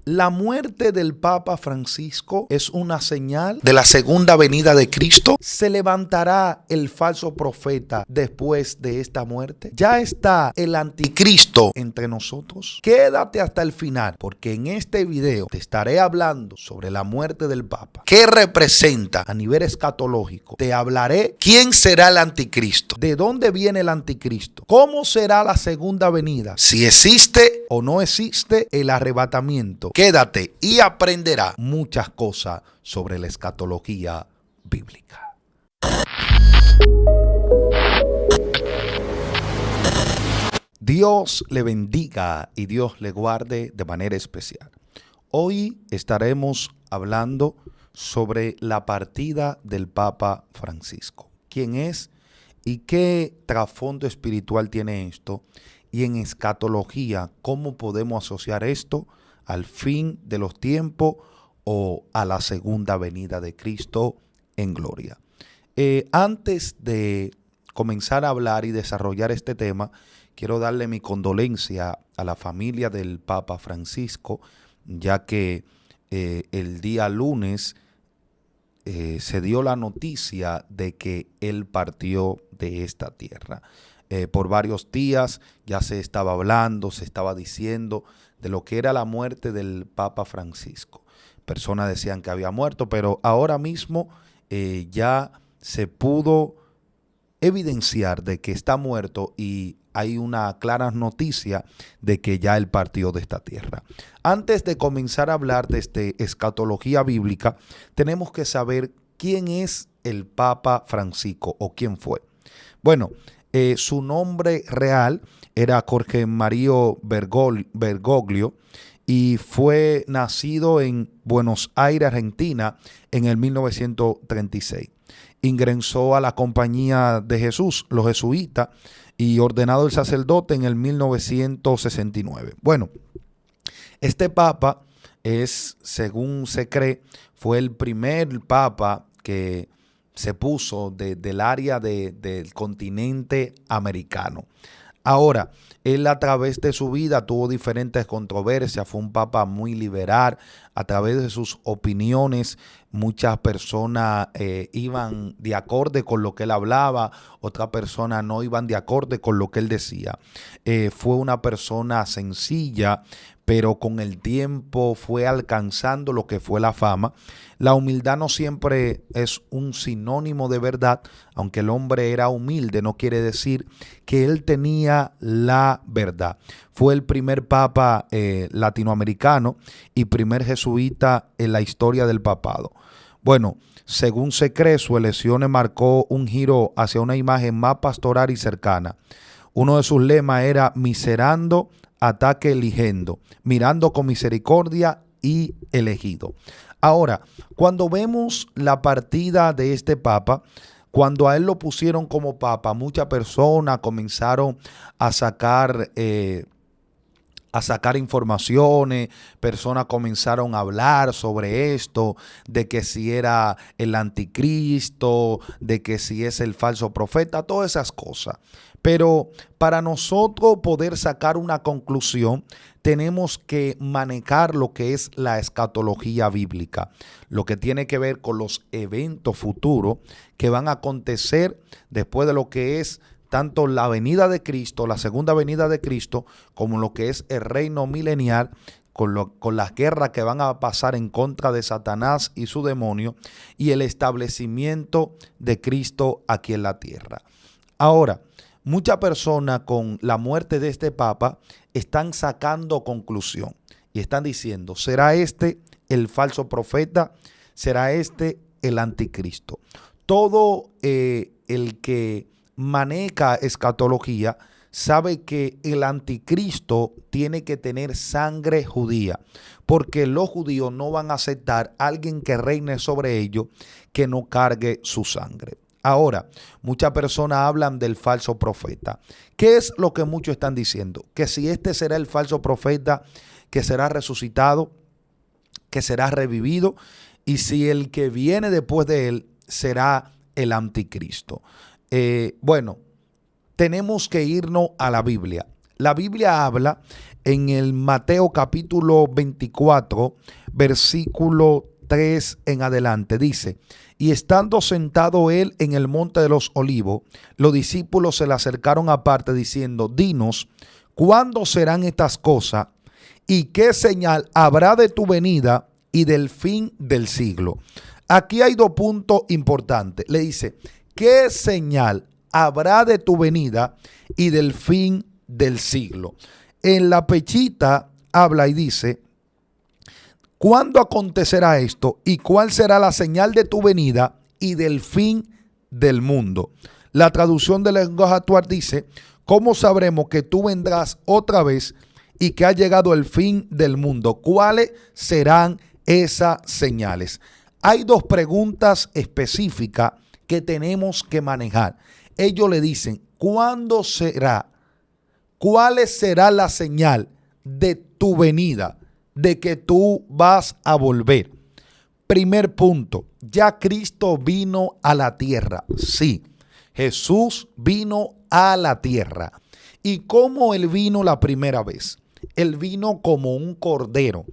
La muerte del Papa Francisco es una señal de la segunda venida de Cristo. ¿Se levantará el falso profeta después de esta muerte? ¿Ya está el anticristo entre nosotros? Quédate hasta el final, porque en este video te estaré hablando sobre la muerte del Papa. ¿Qué representa a nivel escatológico? Te hablaré quién será el anticristo, de dónde viene el anticristo, cómo será la segunda venida, si existe o no existe el arrebatamiento. Quédate y aprenderá muchas cosas sobre la escatología bíblica. Dios le bendiga y Dios le guarde de manera especial. Hoy estaremos hablando sobre la partida del Papa Francisco. ¿Quién es y qué trasfondo espiritual tiene esto? Y en escatología, ¿cómo podemos asociar esto al fin de los tiempos o a la segunda venida de Cristo en gloria? Antes de comenzar a hablar y desarrollar este tema, quiero darle mi condolencia a la familia del Papa Francisco, ya que el día lunes se dio la noticia de que él partió de esta tierra. Por varios días ya se estaba hablando, se estaba diciendo de lo que era la muerte del Papa Francisco. Personas decían que había muerto, pero ahora mismo ya se pudo evidenciar de que está muerto y hay una clara noticia de que ya él partió de esta tierra. Antes de comenzar a hablar de escatología bíblica, tenemos que saber quién es el Papa Francisco o quién fue. Bueno, su nombre real era Jorge Mario Bergoglio y fue nacido en Buenos Aires, Argentina, en el 1936. Ingresó a la Compañía de Jesús, los jesuitas, y ordenado el sacerdote en el 1969. Bueno, este papa es, según se cree, fue el primer papa que se puso del área del continente americano. Ahora, él a través de su vida tuvo diferentes controversias, fue un papa muy liberal, a través de sus opiniones muchas personas iban de acorde con lo que él hablaba, otras personas no iban de acorde con lo que él decía. Fue una persona sencilla, pero con el tiempo fue alcanzando lo que fue la fama. La humildad no siempre es un sinónimo de verdad, aunque el hombre era humilde, no quiere decir que él tenía la verdad. Fue el primer papa latinoamericano y primer jesuita en la historia del papado. Bueno, según se cree, su elección marcó un giro hacia una imagen más pastoral y cercana. Uno de sus lemas era miserando, ataque eligendo, mirando con misericordia y elegido. Ahora, cuando vemos la partida de este papa, cuando a él lo pusieron como papa, muchas personas comenzaron a sacar informaciones, personas comenzaron a hablar sobre esto, de que si era el anticristo, de que si es el falso profeta, todas esas cosas. Pero para nosotros poder sacar una conclusión, tenemos que manejar lo que es la escatología bíblica, lo que tiene que ver con los eventos futuros que van a acontecer después de lo que es tanto la venida de Cristo, la segunda venida de Cristo, como lo que es el reino milenial, con las guerras que van a pasar en contra de Satanás y su demonio, y el establecimiento de Cristo aquí en la tierra. Ahora, muchas personas con la muerte de este papa están sacando conclusión y están diciendo, ¿será este el falso profeta? ¿Será este el anticristo? Todo el que maneja escatología sabe que el anticristo tiene que tener sangre judía, porque los judíos no van a aceptar a alguien que reine sobre ellos que no cargue su sangre. Ahora, muchas personas hablan del falso profeta. ¿Qué es lo que muchos están diciendo? Que si este será el falso profeta que será resucitado, que será revivido, y si el que viene después de él será el anticristo. Bueno, tenemos que irnos a la Biblia. La Biblia habla en el Mateo capítulo 24, versículo 3 en adelante. Dice: y estando sentado él en el monte de los olivos, los discípulos se le acercaron aparte diciendo: dinos, ¿cuándo serán estas cosas? ¿Y qué señal habrá de tu venida y del fin del siglo? Aquí hay dos puntos importantes. Le dice: ¿qué señal habrá de tu venida y del fin del siglo? En la pechita habla y dice: ¿cuándo acontecerá esto y cuál será la señal de tu venida y del fin del mundo? La traducción del lenguaje actual dice: ¿cómo sabremos que tú vendrás otra vez y que ha llegado el fin del mundo? ¿Cuáles serán esas señales? Hay dos preguntas específicas que tenemos que manejar. Ellos le dicen: ¿cuándo será? ¿Cuál será la señal de tu venida? De que tú vas a volver. Primer punto: ya Cristo vino a la tierra. Sí, Jesús vino a la tierra. ¿Y cómo Él vino la primera vez? Él vino como un cordero.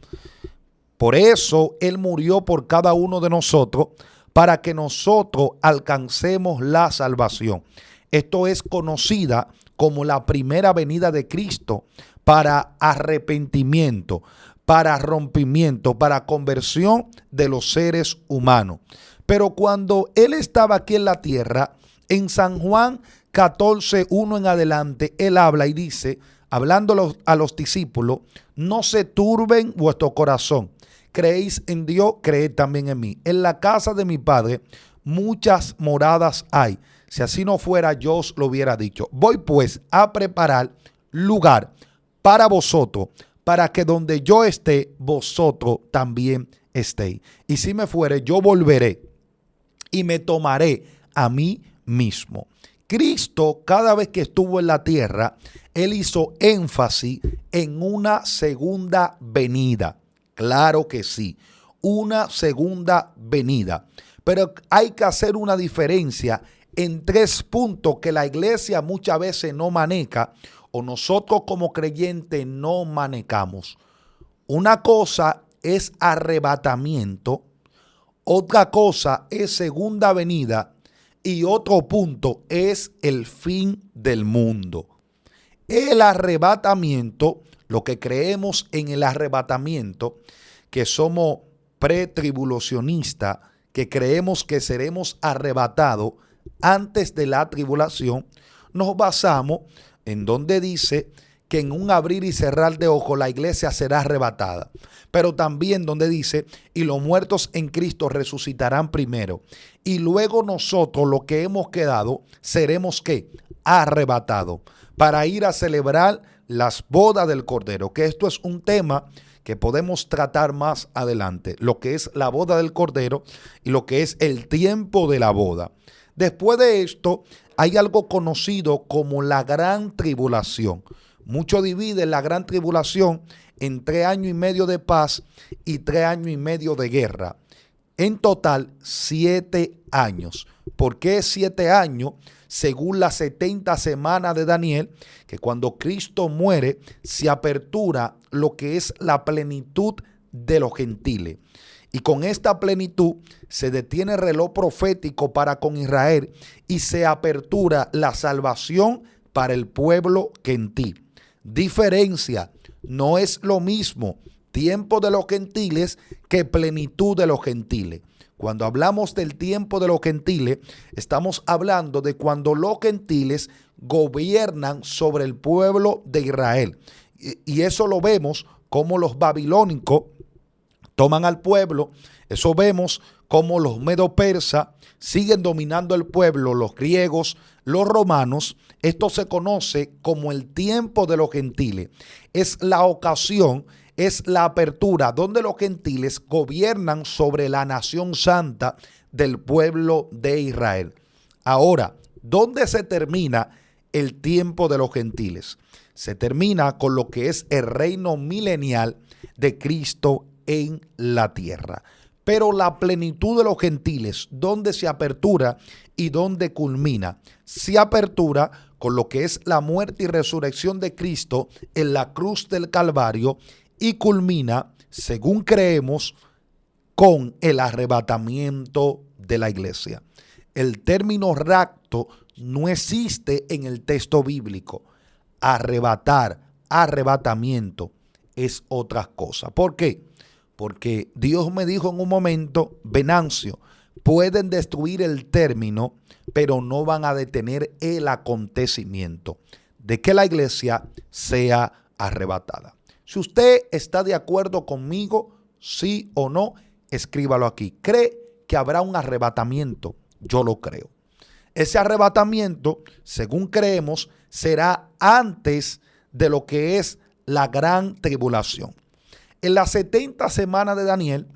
Por eso Él murió por cada uno de nosotros, para que nosotros alcancemos la salvación. Esto es conocida como la primera venida de Cristo, para arrepentimiento, para rompimiento, para conversión de los seres humanos. Pero cuando Él estaba aquí en la tierra, en San Juan 14:1 en adelante, Él habla y dice, hablando a los discípulos: no se turben vuestro corazón. Creéis en Dios, creed también en mí. En la casa de mi Padre muchas moradas hay. Si así no fuera, yo os lo hubiera dicho. Voy pues a preparar lugar para vosotros, para que donde yo esté, vosotros también estéis. Y si me fuere, yo volveré y me tomaré a mí mismo. Cristo, cada vez que estuvo en la tierra, Él hizo énfasis en una segunda venida. Claro que sí, una segunda venida. Pero hay que hacer una diferencia en tres puntos que la iglesia muchas veces no maneja, o nosotros como creyentes no manejamos. Una cosa es arrebatamiento, otra cosa es segunda venida y otro punto es el fin del mundo. El arrebatamiento, lo que creemos en el arrebatamiento, que somos pretribulacionistas, que creemos que seremos arrebatados antes de la tribulación, nos basamos en donde dice que en un abrir y cerrar de ojos la iglesia será arrebatada. Pero también donde dice: y los muertos en Cristo resucitarán primero. Y luego nosotros, los que hemos quedado, seremos ¿qué? Arrebatados, para ir a celebrar las bodas del Cordero. Que esto es un tema que podemos tratar más adelante. Lo que es la boda del Cordero y lo que es el tiempo de la boda. Después de esto, hay algo conocido como la gran tribulación. Muchos dividen la gran tribulación en 3 años y medio de paz y 3 años y medio de guerra. En total, 7 años. ¿Por qué 7 años? Según las 70 semanas de Daniel, que cuando Cristo muere, se apertura lo que es la plenitud de los gentiles. Y con esta plenitud se detiene el reloj profético para con Israel y se apertura la salvación para el pueblo gentil. Diferencia: no es lo mismo tiempo de los gentiles que plenitud de los gentiles. Cuando hablamos del tiempo de los gentiles, estamos hablando de cuando los gentiles gobiernan sobre el pueblo de Israel. Y eso lo vemos como los babilónicos toman al pueblo. Eso vemos como los medo-persas siguen dominando el pueblo, los griegos, los romanos. Esto se conoce como el tiempo de los gentiles. Es la ocasión, es la apertura donde los gentiles gobiernan sobre la nación santa del pueblo de Israel. Ahora, ¿dónde se termina el tiempo de los gentiles? Se termina con lo que es el reino milenial de Cristo en la tierra. Pero la plenitud de los gentiles, ¿dónde se apertura y dónde culmina? Se apertura con lo que es la muerte y resurrección de Cristo en la cruz del Calvario y culmina, según creemos, con el arrebatamiento de la iglesia. El término rapto no existe en el texto bíblico. Arrebatar, arrebatamiento es otra cosa. ¿Por qué? Porque Dios me dijo en un momento: Venancio, pueden destruir el término, pero no van a detener el acontecimiento de que la iglesia sea arrebatada. Si usted está de acuerdo conmigo, sí o no, escríbalo aquí. ¿Cree que habrá un arrebatamiento? Yo lo creo. Ese arrebatamiento, según creemos, será antes de lo que es la gran tribulación. En las 70 semanas de Daniel,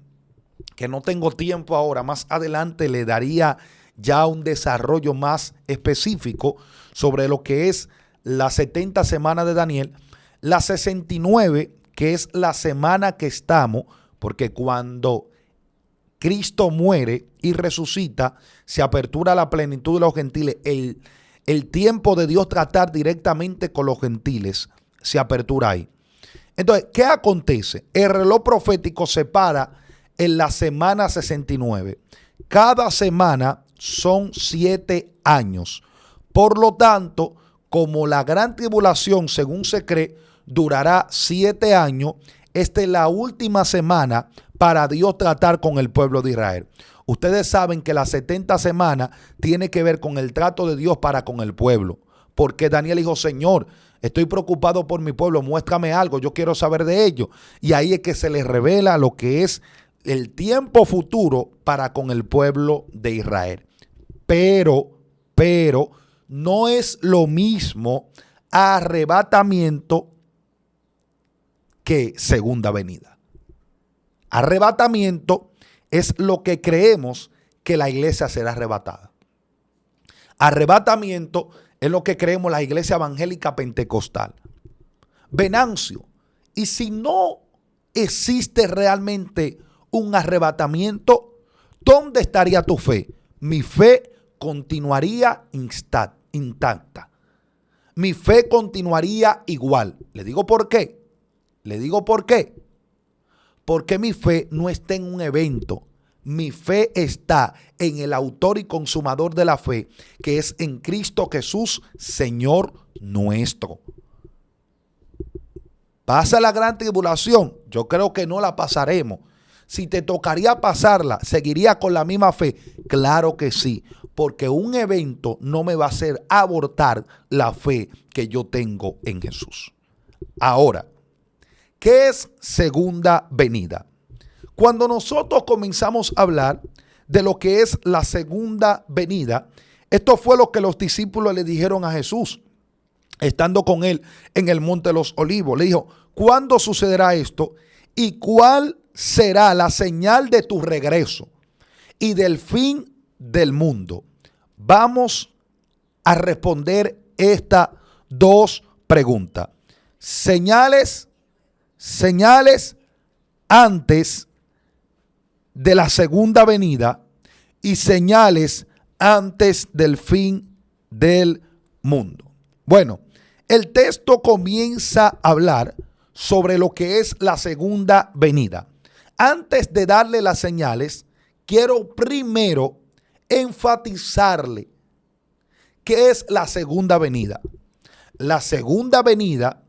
que no tengo tiempo ahora, más adelante le daría ya un desarrollo más específico sobre lo que es las 70 semanas de Daniel. La 69, que es la semana que estamos, porque cuando Cristo muere y resucita, se apertura la plenitud de los gentiles. El tiempo de Dios tratar directamente con los gentiles se apertura ahí. Entonces, ¿qué acontece? El reloj profético se para en la semana 69. Cada semana son 7 años. Por lo tanto, como la gran tribulación, según se cree, durará 7 años, esta es la última semana para Dios tratar con el pueblo de Israel. Ustedes saben que las 70 semanas tiene que ver con el trato de Dios para con el pueblo. Porque Daniel dijo: Señor, estoy preocupado por mi pueblo, muéstrame algo, yo quiero saber de ello. Y ahí es que se les revela lo que es el tiempo futuro para con el pueblo de Israel. Pero no es lo mismo arrebatamiento que segunda venida. Arrebatamiento es lo que creemos que la iglesia será arrebatada. Arrebatamiento es lo que creemos la iglesia evangélica pentecostal. Venancio, y si no existe realmente un arrebatamiento, ¿dónde estaría tu fe? Mi fe continuaría intacta. Mi fe continuaría igual. ¿Le digo por qué? Porque mi fe no está en un evento. Mi fe está en el autor y consumador de la fe, que es en Cristo Jesús, Señor nuestro. ¿Pasa la gran tribulación? Yo creo que no la pasaremos. Si te tocaría pasarla, ¿seguiría con la misma fe? Claro que sí, porque un evento no me va a hacer abortar la fe que yo tengo en Jesús. Ahora, ¿qué es segunda venida? Cuando nosotros comenzamos a hablar de lo que es la segunda venida, esto fue lo que los discípulos le dijeron a Jesús, estando con él en el Monte de los Olivos. Le dijo: ¿cuándo sucederá esto? ¿Y cuál será la señal de tu regreso y del fin del mundo? Vamos a responder estas dos preguntas. Señales antes de la segunda venida y señales antes del fin del mundo. Bueno, el texto comienza a hablar sobre lo que es la segunda venida. Antes de darle las señales, quiero primero enfatizarle qué es la segunda venida. La segunda venida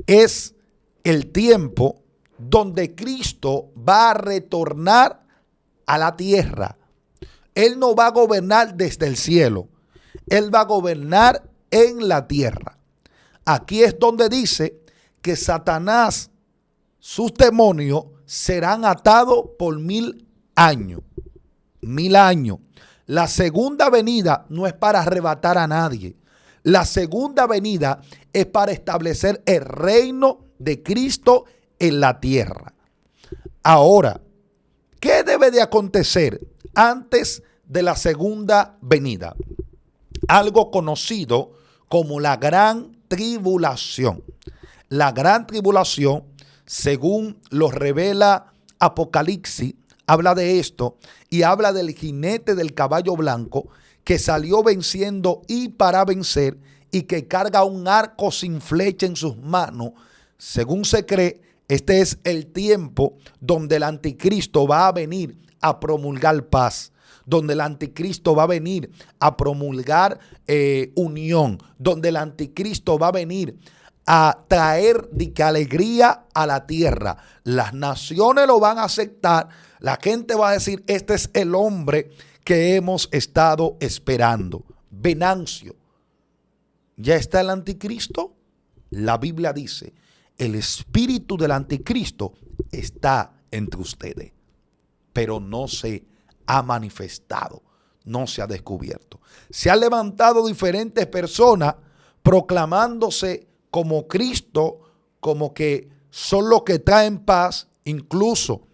es el tiempo donde Cristo va a retornar a la tierra. Él no va a gobernar desde el cielo. Él va a gobernar en la tierra. Aquí es donde dice que Satanás, sus demonios, serán atados por 1000 años. 1000 años. La segunda venida no es para arrebatar a nadie. La segunda venida es para establecer el reino de Cristo en la tierra. Ahora, ¿qué debe de acontecer antes de la segunda venida? Algo conocido como la gran tribulación. La gran tribulación, según lo revela Apocalipsis, habla de esto y habla del jinete del caballo blanco que salió venciendo y para vencer, y que carga un arco sin flecha en sus manos. Según se cree, este es el tiempo donde el anticristo va a venir a promulgar paz, donde el anticristo va a venir a promulgar unión, donde el anticristo va a venir a traer alegría a la tierra. Las naciones lo van a aceptar. La gente va a decir, este es el hombre que hemos estado esperando. Venancio. ¿Ya está el anticristo? La Biblia dice, el espíritu del anticristo está entre ustedes, pero no se ha manifestado, no se ha descubierto. Se han levantado diferentes personas proclamándose como Cristo, como que son los que traen paz. Incluso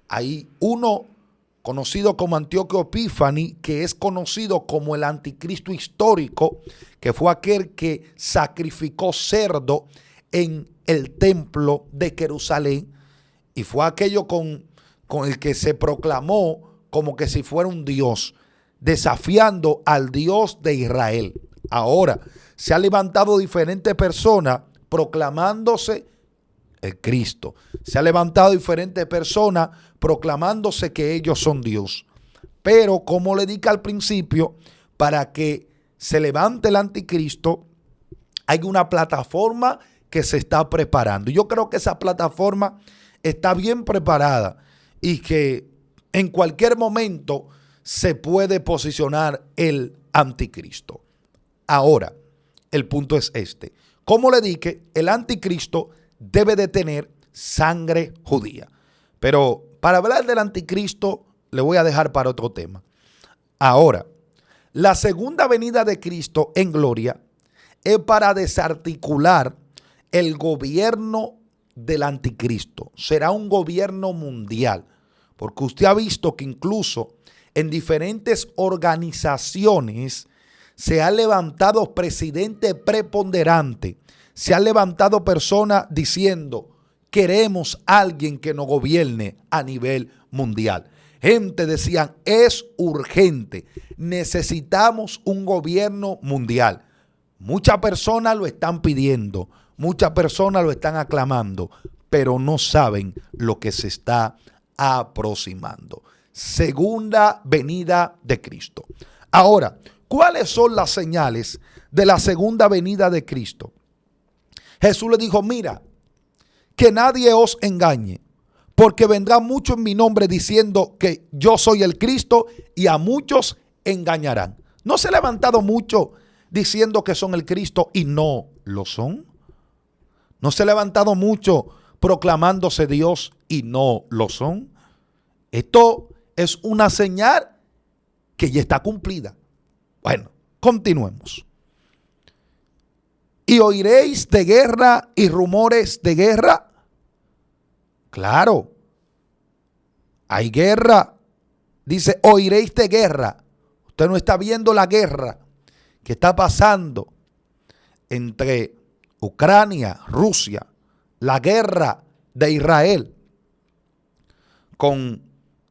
hay uno conocido como Antíoco Epífanes, que es conocido como el anticristo histórico, que fue aquel que sacrificó cerdo en el templo de Jerusalén, y fue aquello con el que se proclamó como que si fuera un Dios, desafiando al Dios de Israel. Ahora se han levantado diferentes personas proclamándose el Cristo. Se han levantado diferentes personas proclamándose que ellos son Dios. Pero como le dije al principio, para que se levante el anticristo, hay una plataforma que se está preparando. Yo creo que esa plataforma está bien preparada y que en cualquier momento se puede posicionar el anticristo. Ahora, el punto es este. Como le dije, el anticristo debe de tener sangre judía. Pero para hablar del anticristo, le voy a dejar para otro tema. Ahora, la segunda venida de Cristo en gloria es para desarticular el gobierno del anticristo. Será un gobierno mundial, porque usted ha visto que incluso en diferentes organizaciones se han levantado presidentes preponderantes, se han levantado personas diciendo, queremos a alguien que nos gobierne a nivel mundial. Gente decían, es urgente, necesitamos un gobierno mundial. Muchas personas lo están pidiendo, muchas personas lo están aclamando, pero no saben lo que se está aproximando. Segunda venida de Cristo. Ahora, ¿cuáles son las señales de la segunda venida de Cristo? Jesús le dijo, mira, que nadie os engañe, porque vendrá mucho en mi nombre diciendo que yo soy el Cristo y a muchos engañarán. ¿No se ha levantado mucho diciendo que son el Cristo y no lo son? ¿No se ha levantado mucho proclamándose Dios y no lo son? Esto es una señal que ya está cumplida. Bueno, continuemos. ¿Y oiréis de guerra y rumores de guerra? Claro, hay guerra. Dice, oiréis de guerra. Usted no está viendo la guerra que está pasando entre Ucrania, Rusia, la guerra de Israel con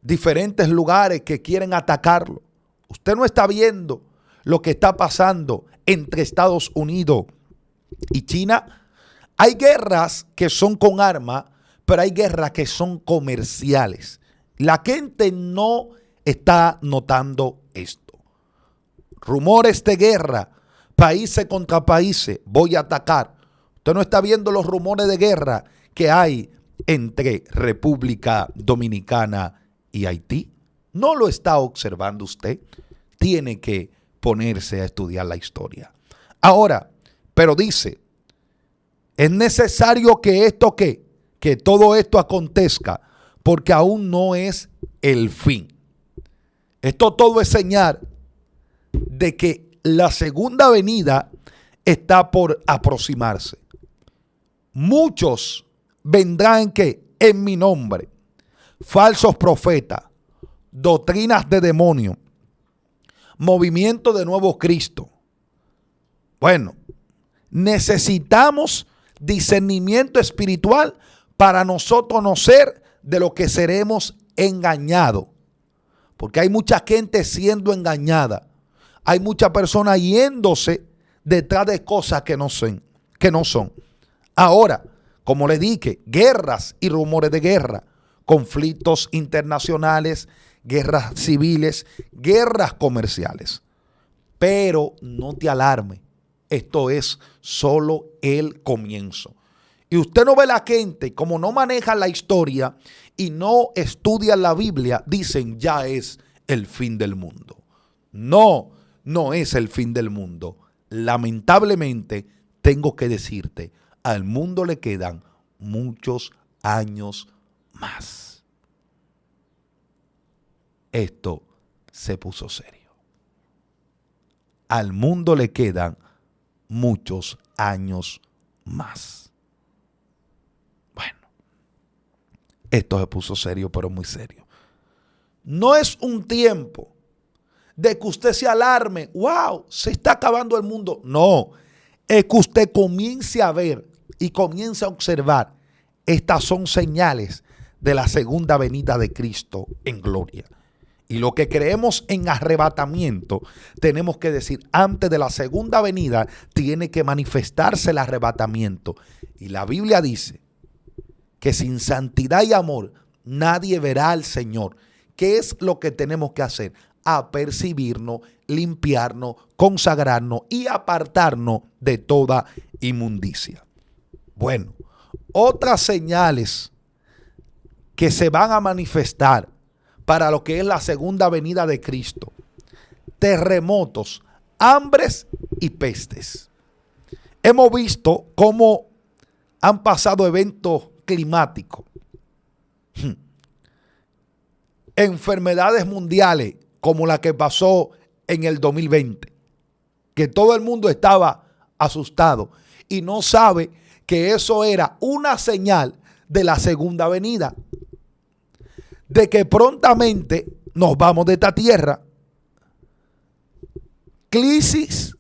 diferentes lugares que quieren atacarlo. Usted no está viendo lo que está pasando entre Estados Unidos y China. Hay guerras que son con armas, pero hay guerras que son comerciales. La gente no está notando esto. Rumores de guerra, países contra países, voy a atacar. Usted no está viendo los rumores de guerra que hay entre República Dominicana y Haití. No lo está observando usted. Tiene que ponerse a estudiar la historia. Ahora, pero dice, es necesario que que todo esto acontezca, porque aún no es el fin. Esto todo es señal de que la segunda venida está por aproximarse. Muchos vendrán en mi nombre, falsos profetas, doctrinas de demonios, movimiento de nuevo Cristo. Bueno, necesitamos discernimiento espiritual para nosotros no ser de lo que seremos engañados. Porque hay mucha gente siendo engañada. Hay muchas personas yéndose detrás de cosas que no son. Ahora, como le dije, guerras y rumores de guerra, conflictos internacionales, guerras civiles, guerras comerciales. Pero no te alarme, esto es solo el comienzo. Y usted no ve la gente, como no manejan la historia y no estudian la Biblia, dicen ya es el fin del mundo. No, no es el fin del mundo. Lamentablemente, tengo que decirte, al mundo le quedan muchos años más. Esto se puso serio. Al mundo le quedan muchos años más. Bueno, esto se puso serio, pero muy serio. No es un tiempo de que usted se alarme. ¡Wow! Se está acabando el mundo. No, es que usted comience a ver y comience a observar. Estas son señales de la segunda venida de Cristo en gloria. Y lo que creemos en arrebatamiento, tenemos que decir, antes de la segunda venida, tiene que manifestarse el arrebatamiento. Y la Biblia dice que sin santidad y amor, nadie verá al Señor. ¿Qué es lo que tenemos que hacer? Apercibirnos, limpiarnos, consagrarnos y apartarnos de toda inmundicia. Bueno, otras señales que se van a manifestar para lo que es la segunda venida de Cristo: terremotos, hambres y pestes. Hemos visto cómo han pasado eventos climáticos, enfermedades mundiales como la que pasó en el 2020, que todo el mundo estaba asustado y no sabe que eso era una señal de la segunda venida, de que prontamente nos vamos de esta tierra. Crisis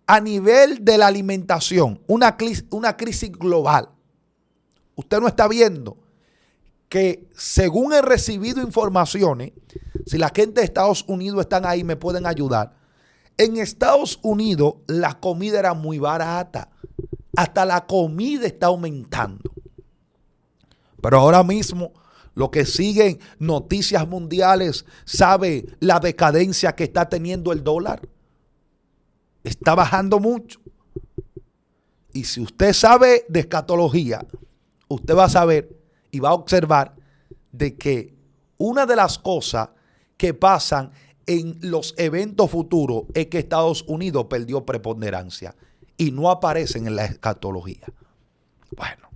a nivel de la alimentación, una crisis global. Usted no está viendo que, según he recibido informaciones, si la gente de Estados Unidos están ahí, me pueden ayudar. En Estados Unidos la comida era muy barata. Hasta la comida está aumentando. Pero ahora mismo, lo que siguen noticias mundiales, ¿sabe la decadencia que está teniendo el dólar? Está bajando mucho. Y si usted sabe de escatología, usted va a saber y va a observar de que una de las cosas que pasan en los eventos futuros es que Estados Unidos perdió preponderancia y no aparecen en la escatología. Bueno,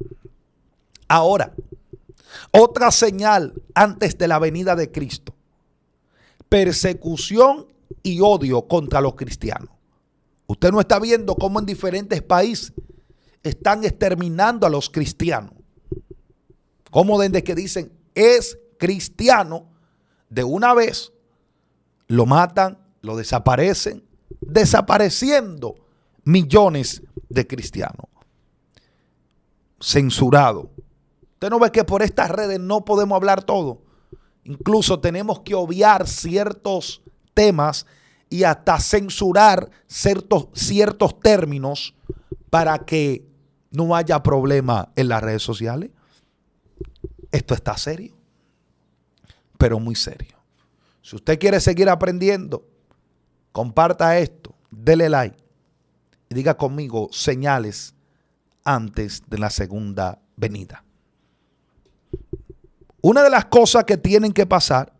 ahora, otra señal antes de la venida de Cristo: persecución y odio contra los cristianos. Usted no está viendo cómo en diferentes países están exterminando a los cristianos. Como desde que dicen es cristiano, de una vez lo matan, lo desaparecen, desapareciendo millones de cristianos. Censurado. Usted no ve que por estas redes no podemos hablar todo. Incluso tenemos que obviar ciertos temas y hasta censurar ciertos términos para que no haya problema en las redes sociales. Esto está serio, pero muy serio. Si usted quiere seguir aprendiendo, comparta esto, dele like y diga conmigo señales antes de la segunda venida. Una de las cosas que tienen que pasar,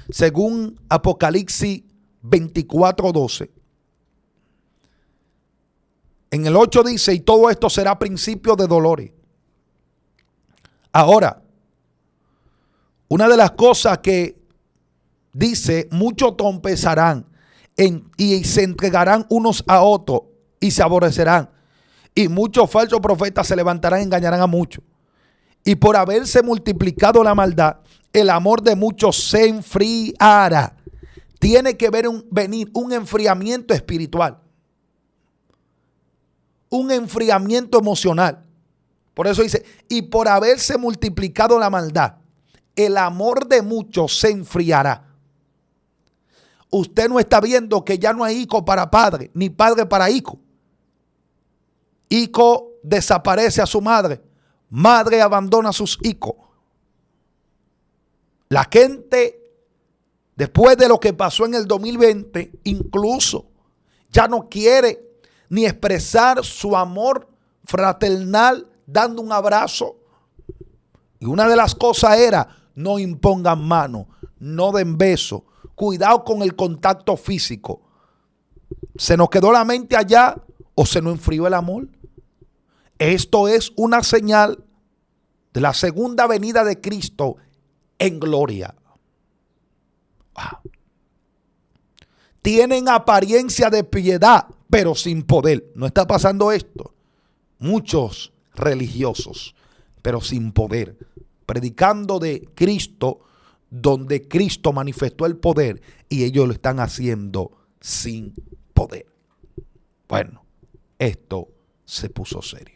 según Apocalipsis 24:12, en el 8 dice: y todo esto será principio de dolores. Ahora, una de las cosas que dice: muchos trompezarán y se entregarán unos a otros y se aborrecerán, y muchos falsos profetas se levantarán y engañarán a muchos. Y por haberse multiplicado la maldad, el amor de muchos se enfriará. Tiene que venir un enfriamiento espiritual, un enfriamiento emocional. Por eso dice: y por haberse multiplicado la maldad, el amor de muchos se enfriará. Usted no está viendo que ya no hay hijo para padre, ni padre para hijo. Hijo desaparece a su madre, madre abandona a sus hijos. La gente, después de lo que pasó en el 2020, incluso ya no quiere ni expresar su amor fraternal dando un abrazo. Y una de las cosas era: no impongan mano, no den beso, cuidado con el contacto físico. ¿Se nos quedó la mente allá o se nos enfrió el amor? Esto es una señal de la segunda venida de Cristo en gloria. Wow. Tienen apariencia de piedad, pero sin poder. ¿No está pasando esto? Muchos religiosos, pero sin poder, predicando de Cristo, donde Cristo manifestó el poder, y ellos lo están haciendo sin poder. Bueno, esto se puso serio.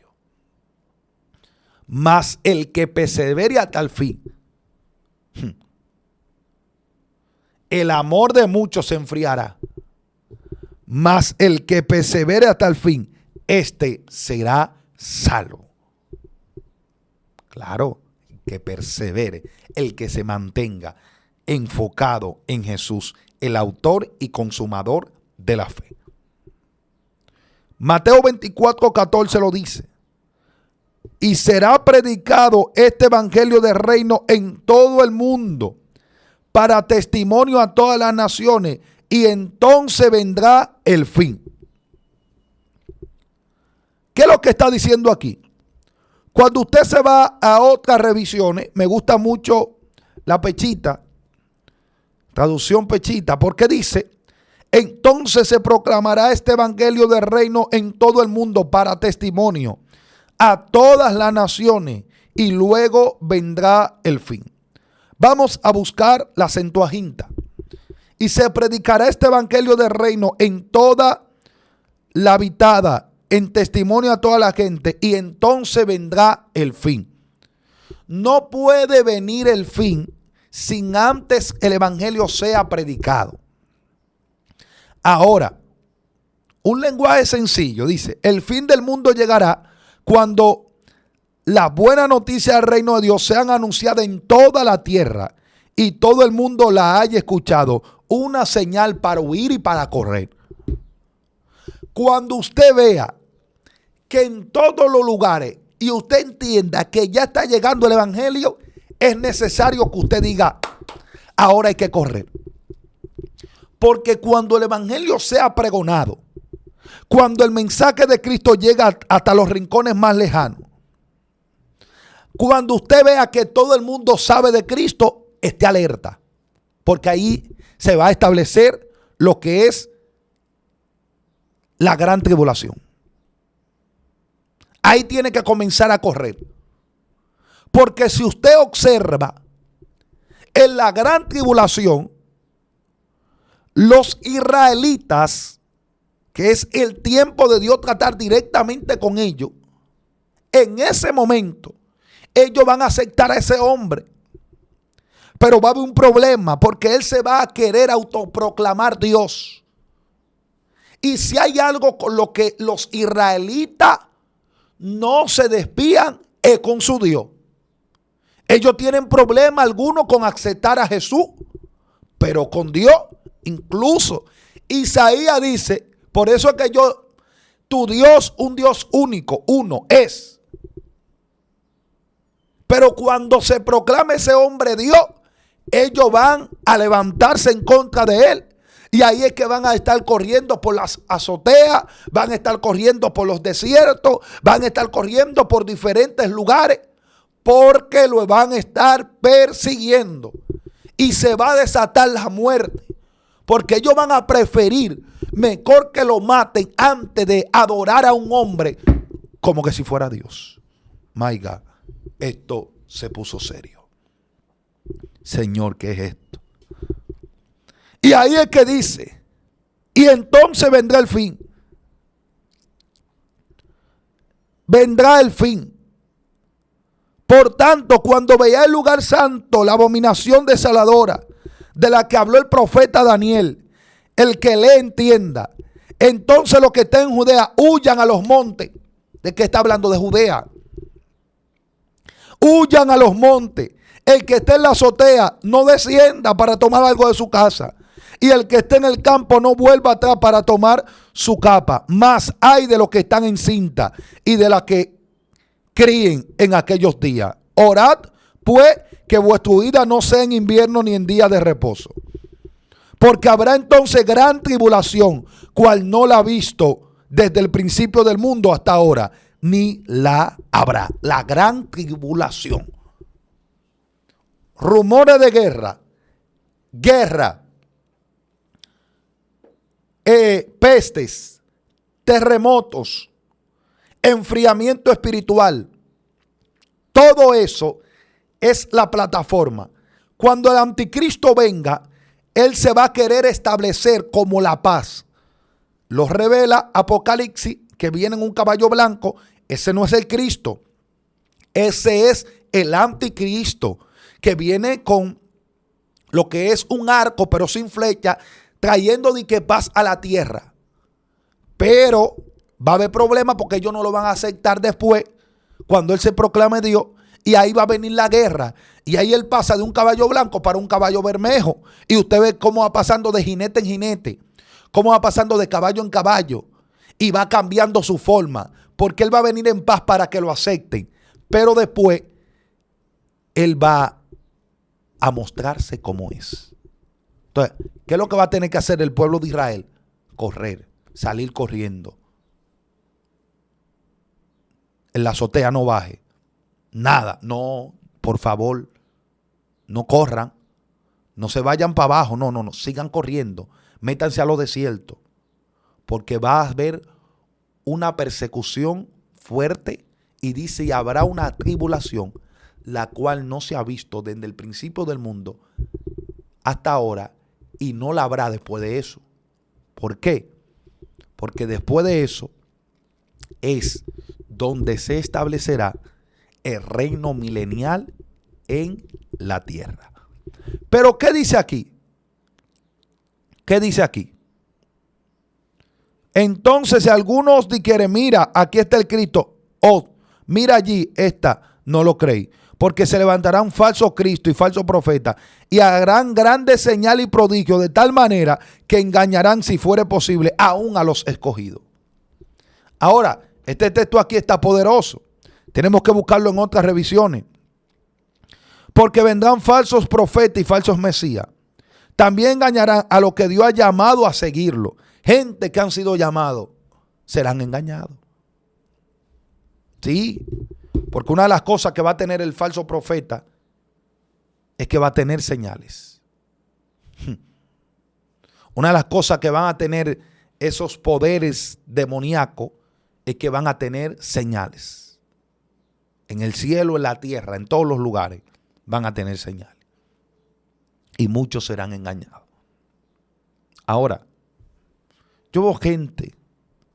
Mas el que persevere hasta el fin, el amor de muchos se enfriará. Mas el que persevere hasta el fin, este será salvo. Claro, el que persevere, el que se mantenga enfocado en Jesús, el autor y consumador de la fe. Mateo 24:14 lo dice: y será predicado este evangelio del reino en todo el mundo para testimonio a todas las naciones, y entonces vendrá el fin. ¿Qué es lo que está diciendo aquí? Cuando usted se va a otras revisiones, me gusta mucho la Pechita, traducción Pechita, porque dice: entonces se proclamará este evangelio del reino en todo el mundo para testimonio a todas las naciones, y luego vendrá el fin. Vamos a buscar la Septuaginta. Y se predicará este evangelio del reino en toda la habitada, en testimonio a toda la gente, y entonces vendrá el fin. No puede venir el fin sin antes el evangelio sea predicado. Ahora, un lenguaje sencillo dice: el fin del mundo llegará cuando la buena noticia del reino de Dios sean anunciada en toda la tierra y todo el mundo la haya escuchado, una señal para huir y para correr. Cuando usted vea que en todos los lugares y usted entienda que ya está llegando el evangelio, es necesario que usted diga: ahora hay que correr. Porque cuando el evangelio sea pregonado, cuando el mensaje de Cristo llega hasta los rincones más lejanos, cuando usted vea que todo el mundo sabe de Cristo, esté alerta. Porque ahí se va a establecer lo que es la gran tribulación. Ahí tiene que comenzar a correr. Porque si usted observa, en la gran tribulación, los israelitas, que es el tiempo de Dios tratar directamente con ellos, en ese momento, ellos van a aceptar a ese hombre. Pero va a haber un problema, porque él se va a querer autoproclamar Dios. Y si hay algo con lo que los israelitas no se desvían, es con su Dios. Ellos tienen problema alguno con aceptar a Jesús, pero con Dios, incluso Isaías dice: por eso es que tu Dios, un Dios único, uno es. Pero cuando se proclame ese hombre Dios, ellos van a levantarse en contra de él. Y ahí es que van a estar corriendo por las azoteas, van a estar corriendo por los desiertos, van a estar corriendo por diferentes lugares, porque lo van a estar persiguiendo. Y se va a desatar la muerte, porque ellos van a preferir mejor que lo maten antes de adorar a un hombre como que si fuera Dios. My God, esto se puso serio. Señor, ¿qué es esto? Y ahí es que dice: y entonces vendrá el fin. Vendrá el fin. Por tanto, cuando veáis el lugar santo, la abominación desoladora de la que habló el profeta Daniel, El que lee entienda. Entonces los que estén en Judea huyan a los montes. ¿De qué está hablando? De Judea. Huyan a los montes. El que esté en la azotea no descienda para tomar algo de su casa. Y el que esté en el campo no vuelva atrás para tomar su capa. Más hay de los que están en cinta y de las que críen en aquellos días. Orad pues que vuestra huida no sea en invierno ni en día de reposo. Porque habrá entonces gran tribulación, cual no la ha visto desde el principio del mundo hasta ahora, ni la habrá. La gran tribulación. Rumores de guerra, pestes, terremotos, enfriamiento espiritual. Todo eso es la plataforma. Cuando el anticristo venga, él se va a querer establecer como la paz. Lo revela Apocalipsis, que viene en un caballo blanco. Ese no es el Cristo. Ese es el anticristo, que viene con lo que es un arco, pero sin flecha, trayendo de que paz a la tierra. Pero va a haber problemas porque ellos no lo van a aceptar después, cuando él se proclame Dios. Y ahí va a venir la guerra. Y ahí él pasa de un caballo blanco para un caballo bermejo. Y usted ve cómo va pasando de jinete en jinete. Cómo va pasando de caballo en caballo. Y va cambiando su forma. Porque él va a venir en paz para que lo acepten. Pero después, él va a mostrarse como es. Entonces, ¿qué es lo que va a tener que hacer el pueblo de Israel? Correr, salir corriendo. En la azotea no baje. Nada, no, por favor, no corran, no se vayan para abajo, no, sigan corriendo, métanse a los desiertos, porque va a haber una persecución fuerte y dice, y habrá una tribulación, la cual no se ha visto desde el principio del mundo hasta ahora y no la habrá después de eso. ¿Por qué? Porque después de eso es donde se establecerá el reino milenial en la tierra. Pero ¿qué dice aquí? ¿Qué dice aquí? Entonces, si algunos dijeren, mira, aquí está el Cristo, o mira allí, no lo creéis, porque se levantará un falso Cristo y falso profeta, y harán grandes señales y prodigios, de tal manera que engañarán, si fuere posible, aún a los escogidos. Ahora, este texto aquí está poderoso. Tenemos que buscarlo en otras revisiones. Porque vendrán falsos profetas y falsos mesías. También engañarán a los que Dios ha llamado a seguirlo. Gente que han sido llamados serán engañados. Sí, porque una de las cosas que va a tener el falso profeta es que va a tener señales. Una de las cosas que van a tener esos poderes demoníacos es que van a tener señales. En el cielo, en la tierra, en todos los lugares van a tener señales. Y muchos serán engañados. Ahora, yo veo gente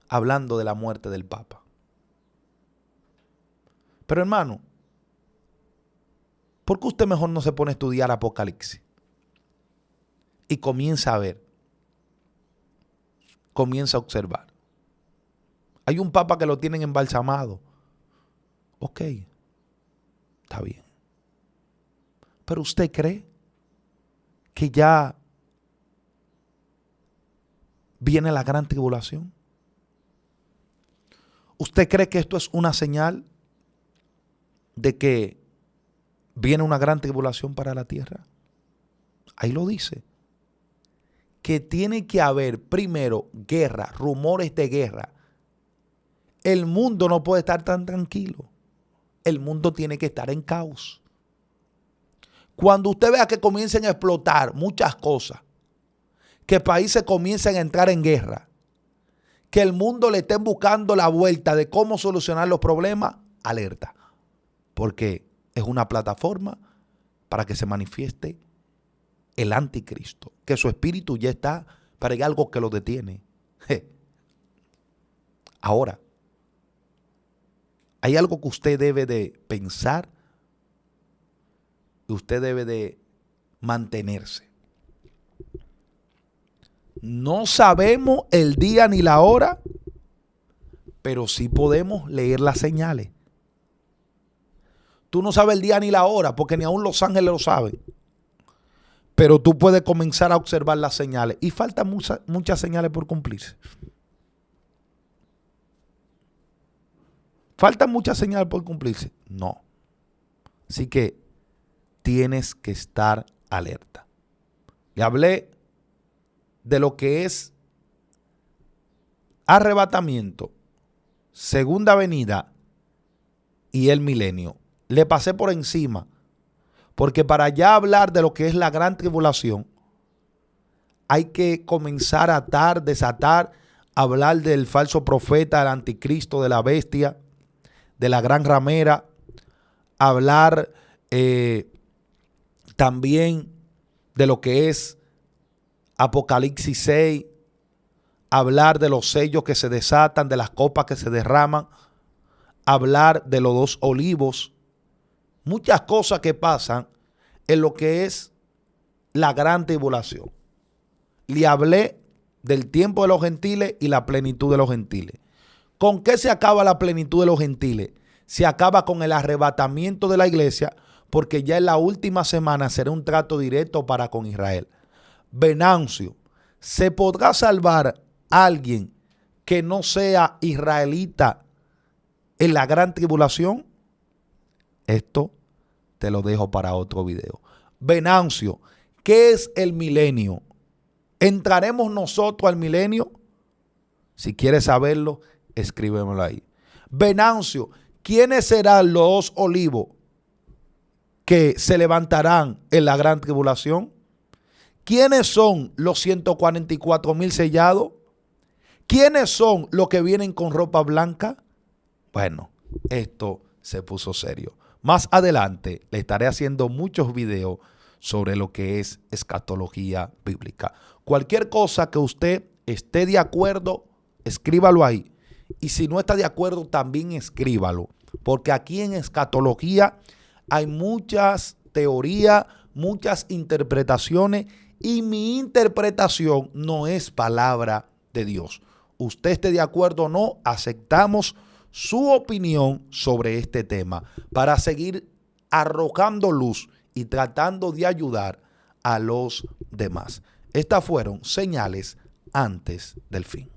hablando de la muerte del Papa. Pero hermano, ¿por qué usted mejor no se pone a estudiar Apocalipsis? Y comienza a ver. Comienza a observar. Hay un Papa que lo tienen embalsamado. Ok, está bien. Pero ¿usted cree que ya viene la gran tribulación? ¿Usted cree que esto es una señal de que viene una gran tribulación para la tierra? Ahí lo dice. Que tiene que haber primero guerra, rumores de guerra. El mundo no puede estar tan tranquilo. El mundo tiene que estar en caos. Cuando usted vea que comiencen a explotar muchas cosas, que países comiencen a entrar en guerra, que el mundo le estén buscando la vuelta de cómo solucionar los problemas, alerta. Porque es una plataforma para que se manifieste el anticristo, que su espíritu ya está, pero hay algo que lo detiene. Ahora, hay algo que usted debe de pensar y usted debe de mantenerse. No sabemos el día ni la hora, pero sí podemos leer las señales. Tú no sabes el día ni la hora, porque ni aún los ángeles lo saben. Pero tú puedes comenzar a observar las señales. Y faltan muchas señales por cumplirse. ¿Faltan muchas señales por cumplirse? No. Así que tienes que estar alerta. Le hablé de lo que es arrebatamiento, segunda venida y el milenio. Le pasé por encima, porque para ya hablar de lo que es la gran tribulación, hay que comenzar a atar, desatar, hablar del falso profeta, del anticristo, de la bestia, de la gran ramera, hablar también de lo que es Apocalipsis 6, hablar de los sellos que se desatan, de las copas que se derraman, hablar de los 2 olivos, muchas cosas que pasan en lo que es la gran tribulación. Le hablé del tiempo de los gentiles y la plenitud de los gentiles. ¿Con qué se acaba la plenitud de los gentiles? Se acaba con el arrebatamiento de la iglesia, porque ya en la última semana será un trato directo para con Israel. Venancio, ¿se podrá salvar a alguien que no sea israelita en la gran tribulación? Esto te lo dejo para otro video. Venancio, ¿qué es el milenio? ¿Entraremos nosotros al milenio? Si quieres saberlo, escríbemelo ahí. Venancio, ¿quiénes serán los olivos que se levantarán en la gran tribulación? ¿Quiénes son los 144,000 sellados? ¿Quiénes son los que vienen con ropa blanca? Bueno, esto se puso serio. Más adelante le estaré haciendo muchos videos sobre lo que es escatología bíblica. Cualquier cosa que usted esté de acuerdo, escríbalo ahí. Y si no está de acuerdo, también escríbalo. Porque aquí en escatología hay muchas teorías, muchas interpretaciones, y mi interpretación no es palabra de Dios. Usted esté de acuerdo o no, aceptamos su opinión sobre este tema para seguir arrojando luz y tratando de ayudar a los demás. Estas fueron señales antes del fin.